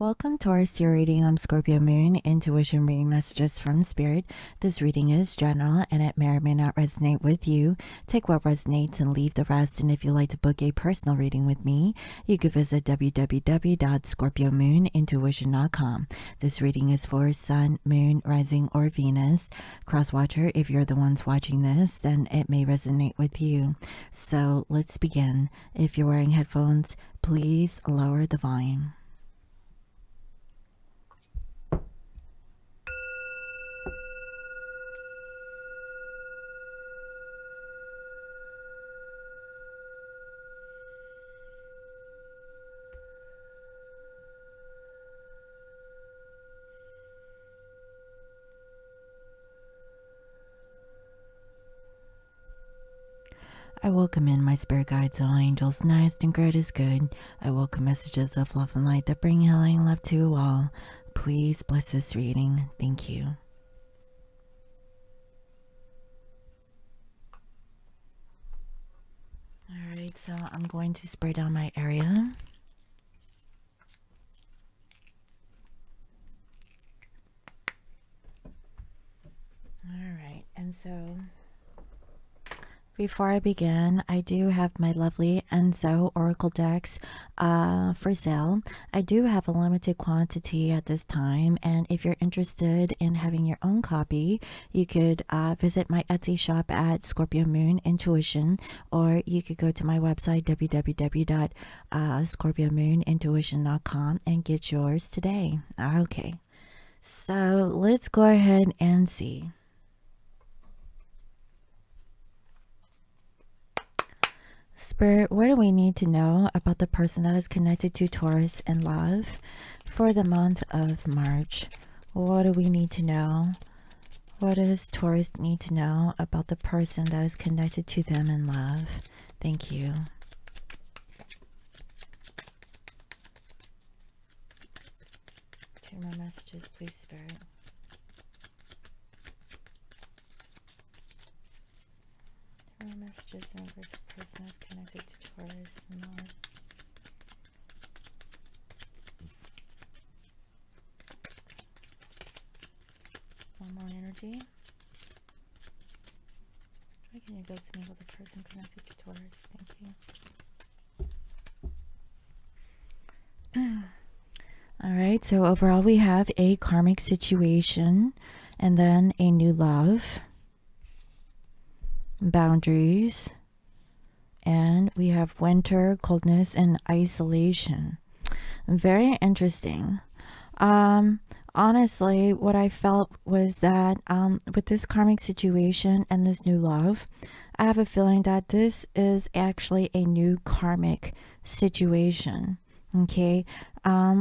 Welcome, Taurus, to your reading. I'm Scorpio Moon, intuition reading messages from Spirit. This reading is general and it may or may not resonate with you. Take what resonates and leave the rest. And if you'd like to book a personal reading with me, you could visit www.scorpiomoonintuition.com. This reading is for Sun, Moon, Rising, or Venus. Crosswatcher, if you're the ones watching this, then it may resonate with you. So let's begin. If you're wearing headphones, please lower the volume. I welcome in my spirit guides, all angels, nice and great is good. I welcome messages of love and light that bring healing and love to all. Please bless this reading. Thank you. Alright, so I'm going to spray down my area. Alright, and so before I begin, I do have my lovely Enzo Oracle decks for sale. I do have a limited quantity at this time, and if you're interested in having your own copy, you could visit my Etsy shop at Scorpio Moon Intuition, or you could go to my website www.scorpiomoonintuition.com and get yours today. Okay, so let's go ahead and see. Spirit, what do we need to know about the person that is connected to Taurus in love for the month of March? What do we need to know? What does Taurus need to know about the person that is connected to them in love? Thank you. Two more messages, please, Spirit. Messages in regards to person is connected to Taurus and love. One more energy. Why can you go to me with a person connected to Taurus? Thank you. Alright, so overall we have a karmic situation and then a new love. Boundaries, and we have winter, coldness, and isolation. Very interesting. Honestly, what I felt was that with this karmic situation and this new love, I have a feeling that this is actually a new karmic situation. Okay.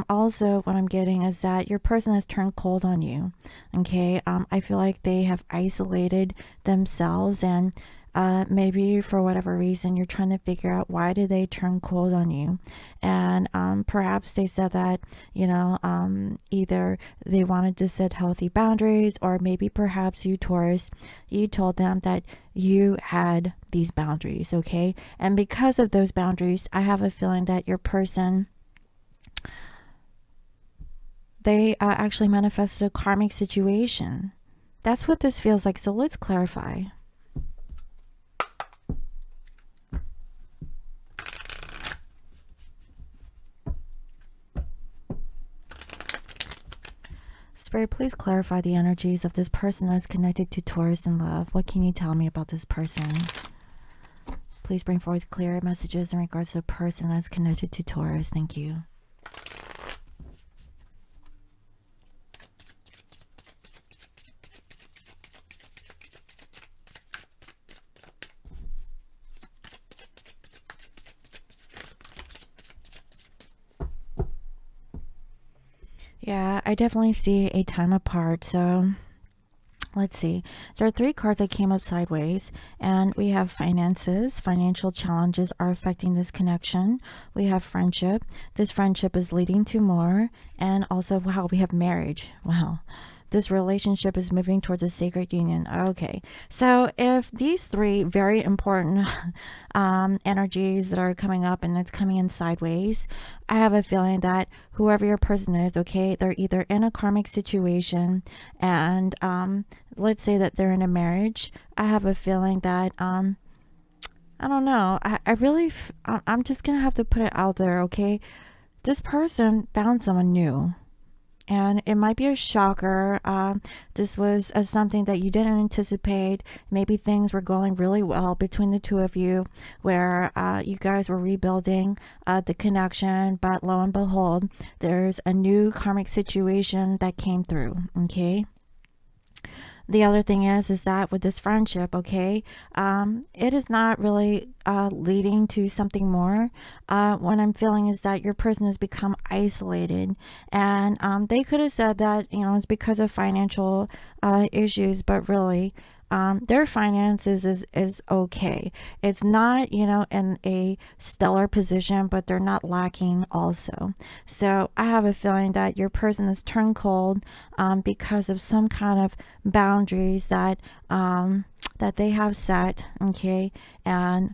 Also what I'm getting is that your person has turned cold on you. Okay. I feel like they have isolated themselves, and maybe for whatever reason you're trying to figure out why did they turn cold on you, and perhaps they said that, you know, either they wanted to set healthy boundaries, or maybe perhaps you, Taurus, you told them that you had these boundaries. Okay. And because of those boundaries, I have a feeling that your person, they actually manifested a karmic situation. That's what this feels like. So let's clarify. Spirit, please clarify the energies of this person that is connected to Taurus in love. What can you tell me about this person? Please bring forth clear messages in regards to a person that is connected to Taurus. Thank you. Yeah, I definitely see a time apart. So let's see. There are three cards that came up sideways, and we have finances. Financial challenges are affecting this connection. We have friendship. This friendship is leading to more. And also, wow, we have marriage. Wow. this relationship is moving towards a sacred union. Okay, so if these three very important energies that are coming up and it's coming in sideways, I have a feeling that whoever your person is, okay, they're either in a karmic situation, and let's say that they're in a marriage. I have a feeling that I don't know. I really, I'm just gonna have to put it out there, okay? This person found someone new, and it might be a shocker. This was something that you didn't anticipate. Maybe things were going really well between the two of you, where you guys were rebuilding the connection, but lo and behold, there's a new karmic situation that came through, okay? The other thing is that with this friendship, okay, it is not really leading to something more. What I'm feeling is that your person has become isolated, and they could have said that, you know, it's because of financial issues, but really, their finances is okay. It's not, you know, in a stellar position, but they're not lacking also. So I have a feeling that your person is turned cold because of some kind of boundaries that that they have set, okay? And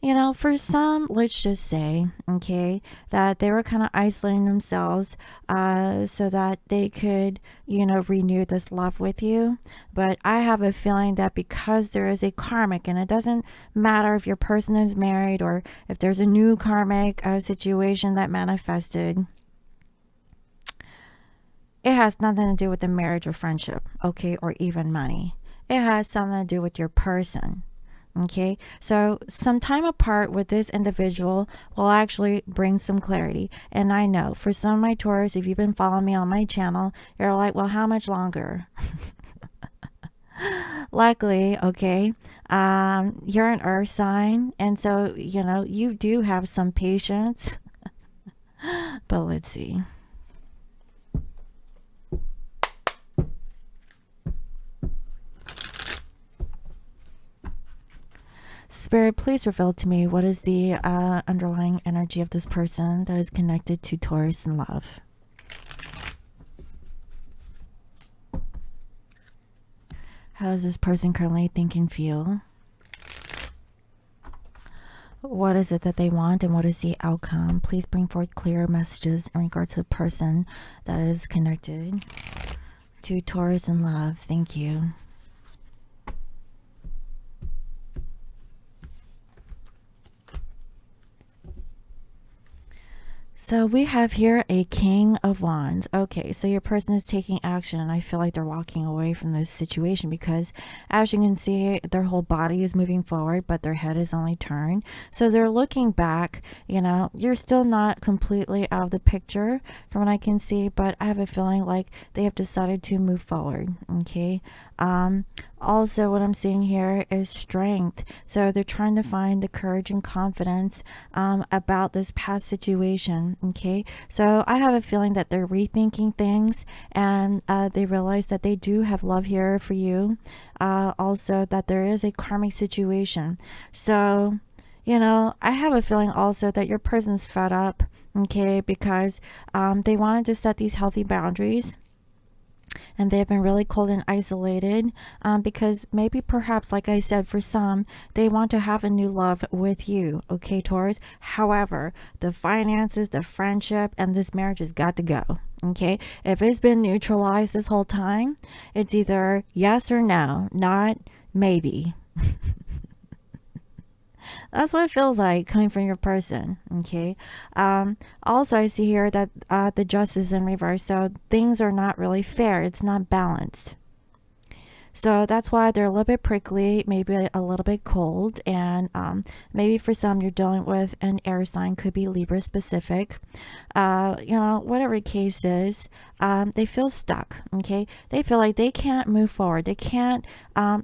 you know, for some, let's just say, okay, that they were kind of isolating themselves so that they could, you know, renew this love with you. But I have a feeling that because there is a karmic, and it doesn't matter if your person is married or if there's a new karmic situation that manifested, it has nothing to do with the marriage or friendship, okay, or even money. It has something to do with your person. Okay, so some time apart with this individual will actually bring some clarity. And I know for some of my Taurus, if you've been following me on my channel, you're like, well, how much longer? Luckily, okay, you're an earth sign, and so, you know, you do have some patience. But let's see. Spirit, please reveal to me what is the underlying energy of this person that is connected to Taurus in love. How does this person currently think and feel? What is it that they want, and what is the outcome? Please bring forth clear messages in regards to a person that is connected to Taurus in love. Thank you. So we have here a King of Wands. Okay, so your person is taking action, and I feel like they're walking away from this situation because, as you can see, their whole body is moving forward, but their head is only turned. So they're looking back. You know, you're still not completely out of the picture from what I can see, but I have a feeling like they have decided to move forward. Okay. Also, what I'm seeing here is strength. So they're trying to find the courage and confidence about this past situation. Okay, so I have a feeling that they're rethinking things, and they realize that they do have love here for you. Also, that there is a karmic situation. So, you know, I have a feeling also that your person's fed up. Okay, because they wanted to set these healthy boundaries, and they've been really cold and isolated because maybe perhaps, like I said, for some, they want to have a new love with you, okay, Taurus? However, the finances, the friendship, and this marriage has got to go, okay? If it's been neutralized this whole time, it's either yes or no, not maybe. That's what it feels like coming from your person, okay? Also, I see here that the justice is in reverse, so things are not really fair. It's not balanced. So that's why they're a little bit prickly, maybe a little bit cold, and maybe for some you're dealing with an air sign, could be Libra specific. You know, whatever the case is, they feel stuck, okay? They feel like they can't move forward. They can't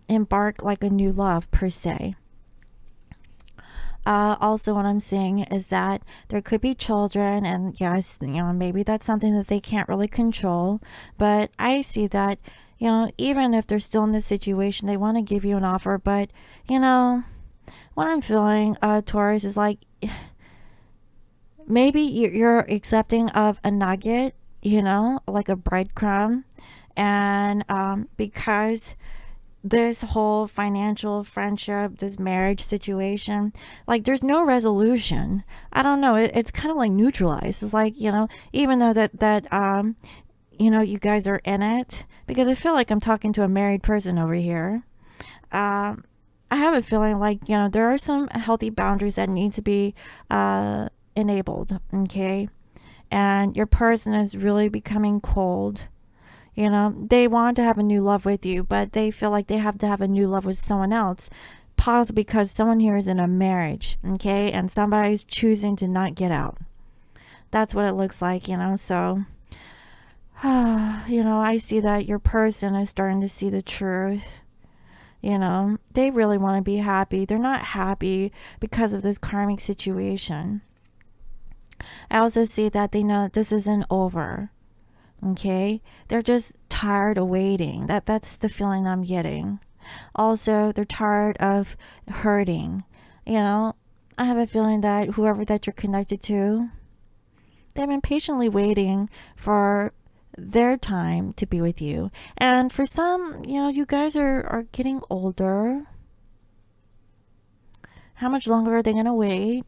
embark like a new love per se. Also, what I'm seeing is that there could be children, and yes, you know, maybe that's something that they can't really control, but I see that, you know, even if they're still in this situation, they want to give you an offer, but, you know, what I'm feeling, Taurus, is like, maybe you're accepting of a nugget, you know, like a breadcrumb, And because this whole financial friendship, this marriage situation, like there's no resolution. I don't know. It's kind of like neutralized. It's like, even though you guys are in it, because I feel like I'm talking to a married person over here. I have a feeling like, there are some healthy boundaries that need to be enabled. Okay. And your person is really becoming cold. They want to have a new love with you, but they feel like they have to have a new love with someone else. Possibly because someone here is in a marriage. Okay. And somebody's choosing to not get out. That's what it looks like, so. I see that your person is starting to see the truth. They really want to be happy. They're not happy because of this karmic situation. I also see that they know that this isn't over. Okay? They're just tired of waiting. That's the feeling I'm getting. Also, they're tired of hurting. I have a feeling that whoever that you're connected to, they've been patiently waiting for their time to be with you. And for some, you guys are getting older. How much longer are they going to wait?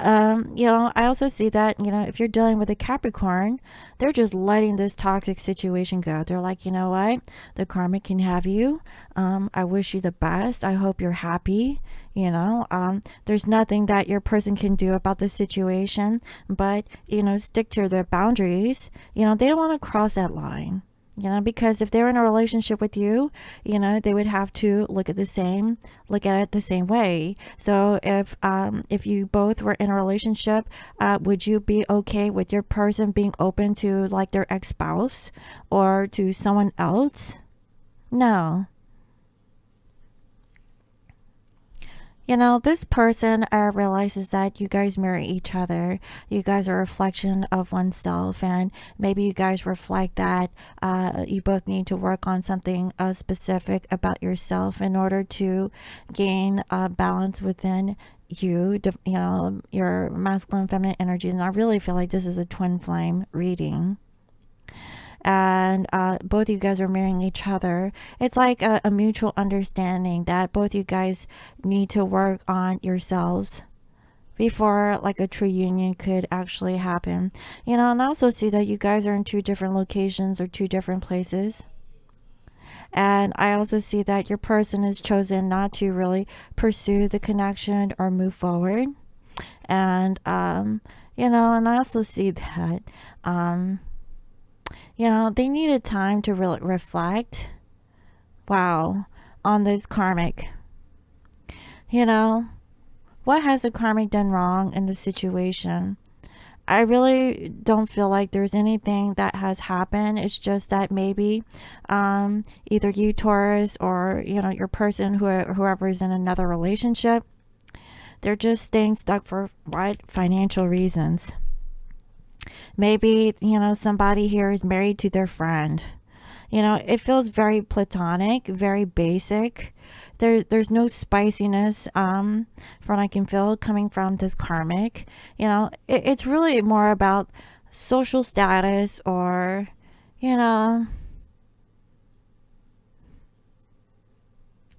I also see that, if you're dealing with a Capricorn, they're just letting this toxic situation go. They're like, you know what? The karmic can have you. I wish you the best. I hope you're happy. There's nothing that your person can do about the situation, but, stick to their boundaries. They don't want to cross that line. Because if they're in a relationship with you, they would have to look at it the same way. So if you both were in a relationship, would you be okay with your person being open to like their ex-spouse or to someone else? No. This person realizes that you guys mirror each other. You guys are a reflection of oneself, and maybe you guys reflect that you both need to work on something specific about yourself in order to gain balance within you, your masculine and feminine energies. And I really feel like this is a twin flame reading. And both you guys are marrying each other. It's like a mutual understanding that both you guys need to work on yourselves before like a true union could actually happen. And I also see that you guys are in two different locations or two different places. And I also see that your person has chosen not to really pursue the connection or move forward. And and I also see that they needed time to really reflect, wow, on this karmic. What has the karmic done wrong in the situation? I really don't feel like there's anything that has happened. It's just that maybe either you, Taurus, or, your person, whoever is in another relationship, they're just staying stuck for what? Financial reasons. Maybe, somebody here is married to their friend. It feels very platonic, very basic. There's no spiciness from what I can feel coming from this karmic. It's really more about social status or,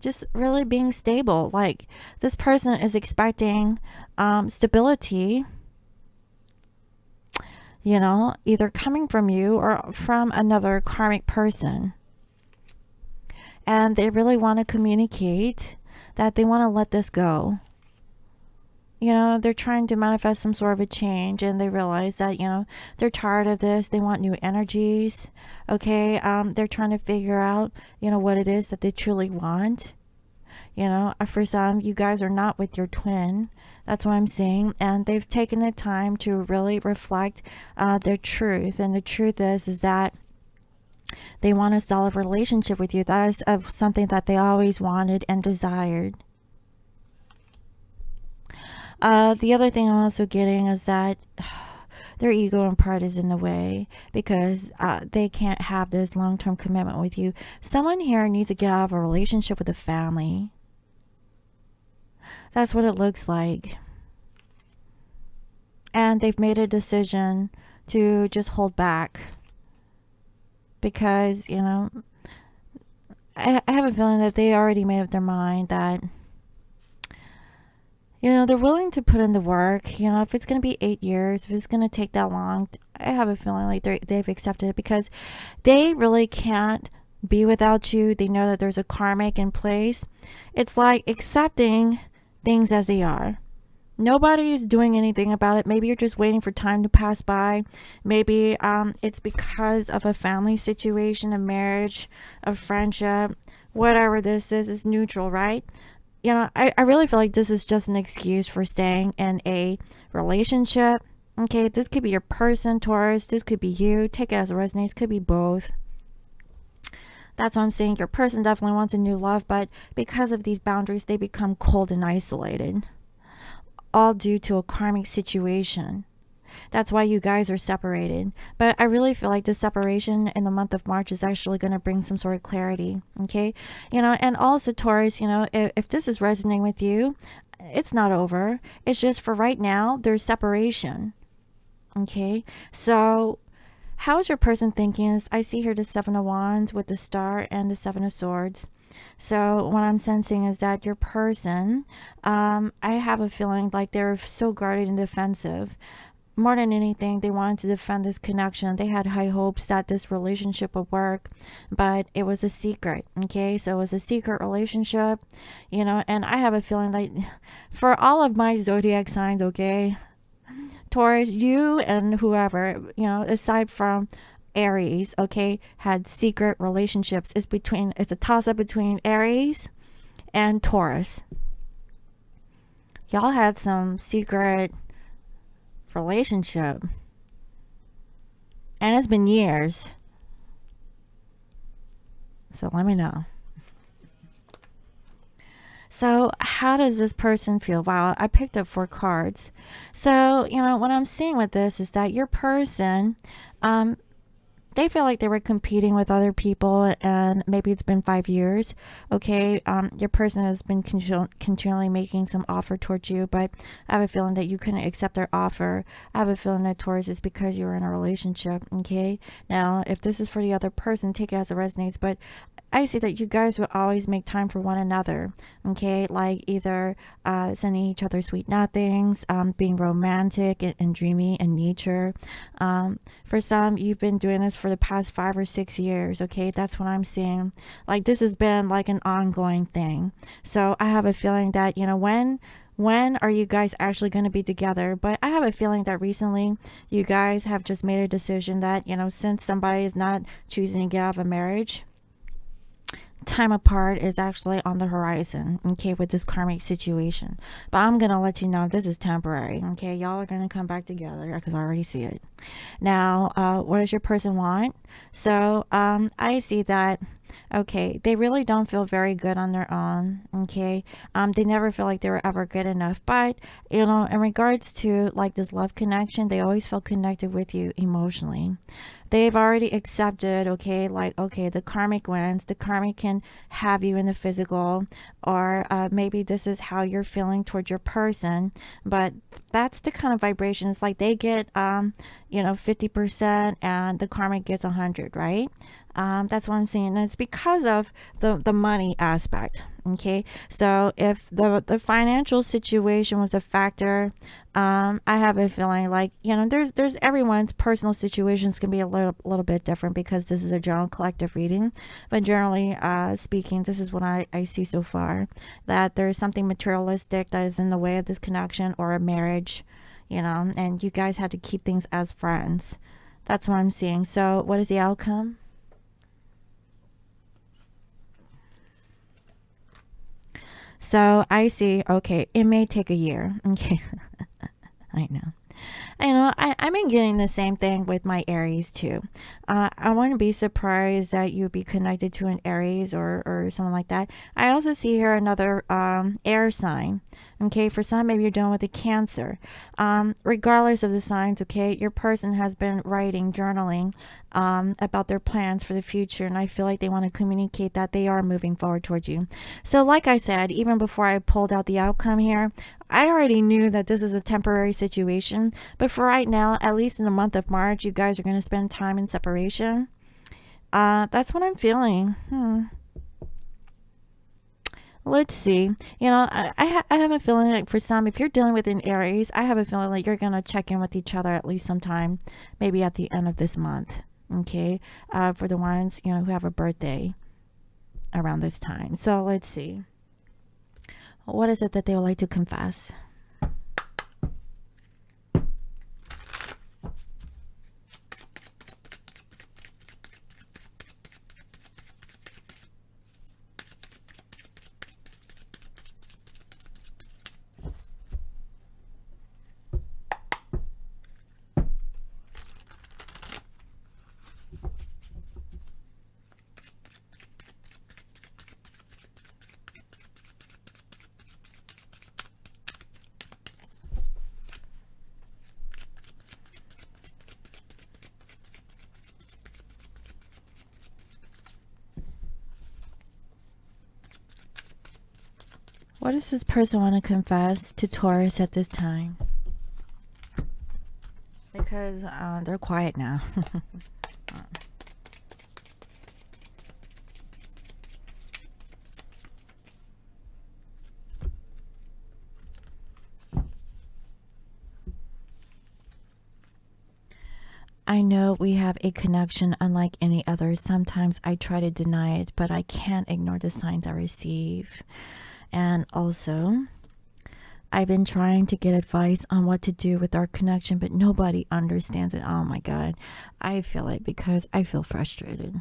just really being stable. Like this person is expecting stability, either coming from you or from another karmic person. And they really want to communicate that they want to let this go. They're trying to manifest some sort of a change, and they realize that, they're tired of this. They want new energies. Okay. They're trying to figure out, what it is that they truly want. For some, you guys are not with your twin. That's what I'm saying. And they've taken the time to really reflect their truth. And the truth is that they want a solid relationship with you. That is something that they always wanted and desired. The other thing I'm also getting is that their ego and pride is in the way because they can't have this long-term commitment with you. Someone here needs to get out of a relationship with a family. That's what it looks like. And they've made a decision to just hold back. because, you know, I have a feeling that they already made up their mind that, you know, they're willing to put in the work. You know, if it's going to be 8 years, if it's going to take that long, I have a feeling like they've accepted it because they really can't be without you. They know that there's a karmic in place. It's like accepting things as they are. Nobody is doing anything about it. Maybe you're just waiting for time to pass by. Maybe it's because of a family situation, a marriage, a friendship, whatever this is neutral, right? You know, I really feel like this is just an excuse for staying in a relationship. Okay, this could be your person, Taurus. This could be you. Take it as it resonates. Could be both. That's what I'm saying. Your person definitely wants a new love, but because of these boundaries, they become cold and isolated, all due to a karmic situation. That's why you guys are separated. But I really feel like this separation in the month of March is actually going to bring some sort of clarity. Okay. You know, and also Taurus, you know, if this is resonating with you, it's not over. It's just for right now, there's separation. Okay. So how is your person thinking? I see here the Seven of Wands with the Star and the Seven of Swords. So what I'm sensing is that your person, I have a feeling like they're so guarded and defensive. More than anything, they wanted to defend this connection. They had high hopes that this relationship would work, but it was a secret. Okay, so it was a secret relationship, you know, and I have a feeling like for all of my zodiac signs, okay, Taurus, you and whoever, you know, aside from Aries, okay, had secret relationships. It's a toss up between Aries and Taurus. Y'all had some secret relationship, and it's been years. So let me know. So how does this person feel? Wow, I picked up 4 cards. So, you know, what I'm seeing with this is that your person, they feel like they were competing with other people, and maybe it's been 5 years. Okay, your person has been continually making some offer towards you, but I have a feeling that you couldn't accept their offer. I have a feeling that Taurus is because you're in a relationship. Okay, now if this is for the other person, take it as it resonates, but I see that you guys will always make time for one another. Okay, like either sending each other sweet nothings, being romantic and dreamy in nature. For some, you've been doing this for the past 5 or 6 years. Okay, that's what I'm seeing. Like this has been like an ongoing thing. So I have a feeling that, you know, when are you guys actually going to be together? But I have a feeling that recently you guys have just made a decision that, you know, since somebody is not choosing to get out of a marriage, time apart is actually on the horizon, okay, with this karmic situation. But I'm gonna let you know this is temporary. Okay, y'all are gonna come back together because I already see it. Now, what does your person want? So I see that, okay, they really don't feel very good on their own. Okay, they never feel like they were ever good enough, but you know, in regards to like this love connection, they always feel connected with you emotionally. They've already accepted, okay, like, okay, the karmic wins. The karmic can have you in the physical, or maybe this is how you're feeling towards your person, but that's the kind of vibration. It's like they get, you know, 50% and the karmic gets 100, right? That's what I'm saying. And it's because of the money aspect. Okay, so if the financial situation was a factor, I have a feeling like, you know, there's everyone's personal situations can be a little bit different because this is a general collective reading, but generally speaking, this is what I see so far, that there's something materialistic that is in the way of this connection or a marriage, you know, and you guys had to keep things as friends. That's what I'm seeing. So what is the outcome? So I see, okay, it may take a year. Okay. I know. I know, I've been getting the same thing with my Aries too. I wouldn't be surprised that you'd be connected to an Aries or someone like that. I also see here another air sign. Okay, for some, maybe you're dealing with a Cancer. Regardless of the signs, okay, your person has been writing, journaling about their plans for the future, and I feel like they want to communicate that they are moving forward towards you. So like I said, even before I pulled out the outcome here, I already knew that this was a temporary situation, but for right now, at least in the month of March, you guys are going to spend time in separation. That's what I'm feeling. Let's see. I have a feeling like for some, if you're dealing with an Aries, I have a feeling like you're going to check in with each other at least sometime, maybe at the end of this month. Okay. For the ones, who have a birthday around this time. So let's see. What is it that they would like to confess? What does this person want to confess to Taurus at this time? Because they're quiet now. I know we have a connection unlike any other. Sometimes I try to deny it, but I can't ignore the signs I receive. And also, I've been trying to get advice on what to do with our connection, but nobody understands it. Oh my God. I feel it because I feel frustrated.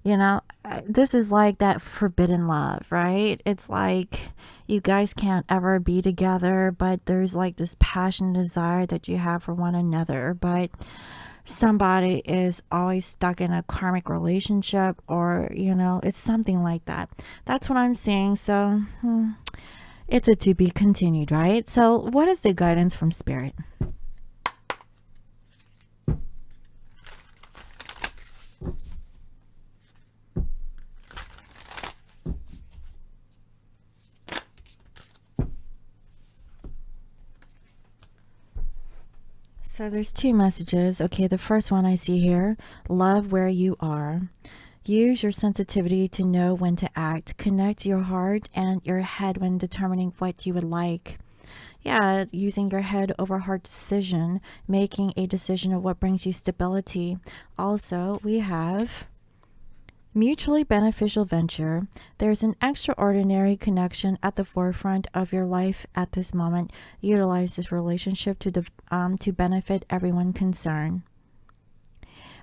This is like that forbidden love, right? It's like you guys can't ever be together, but there's like this passion desire that you have for one another, but somebody is always stuck in a karmic relationship, or it's something like that. That's what I'm seeing. So it's a to be continued, right? So what is the guidance from spirit? So there's two messages. Okay, the first one I see here: love where you are. Use your sensitivity to know when to act. Connect your heart and your head when determining what you would like. Yeah, using your head over heart decision, making a decision of what brings you stability. Also, we have mutually beneficial venture. There's an extraordinary connection at the forefront of your life at this moment. Utilize this relationship to benefit everyone concerned.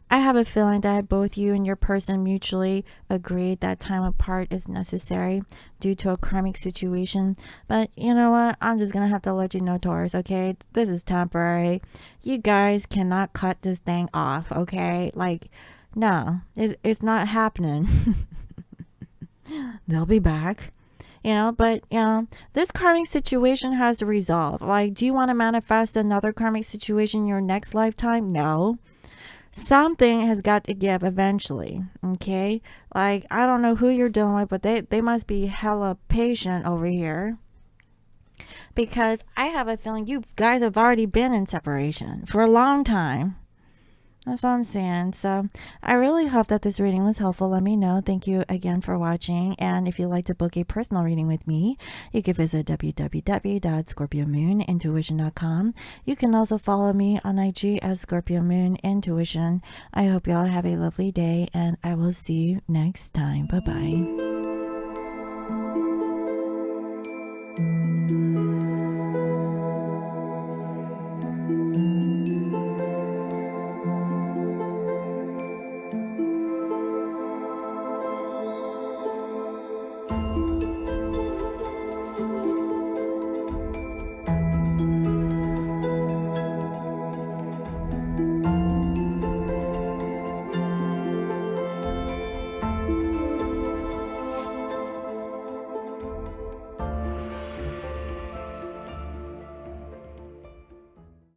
I have a feeling that both you and your person mutually agreed that time apart is necessary due to a karmic situation. But you know what? I'm just going to have to let you know, Taurus, okay? This is temporary. You guys cannot cut this thing off, okay? Like, no, it's not happening. They'll be back. But this karmic situation has to resolve. Like, do you want to manifest another karmic situation in your next lifetime? No. Something has got to give eventually. Okay, like, I don't know who you're dealing with, but they must be hella patient over here, because I have a feeling you guys have already been in separation for a long time. That's what I'm saying. So I really hope that this reading was helpful. Let me know. Thank you again for watching. And if you'd like to book a personal reading with me, you can visit www.scorpiomoonintuition.com. You can also follow me on IG as Scorpio Moon Intuition. I hope y'all have a lovely day, and I will see you next time. Bye-bye.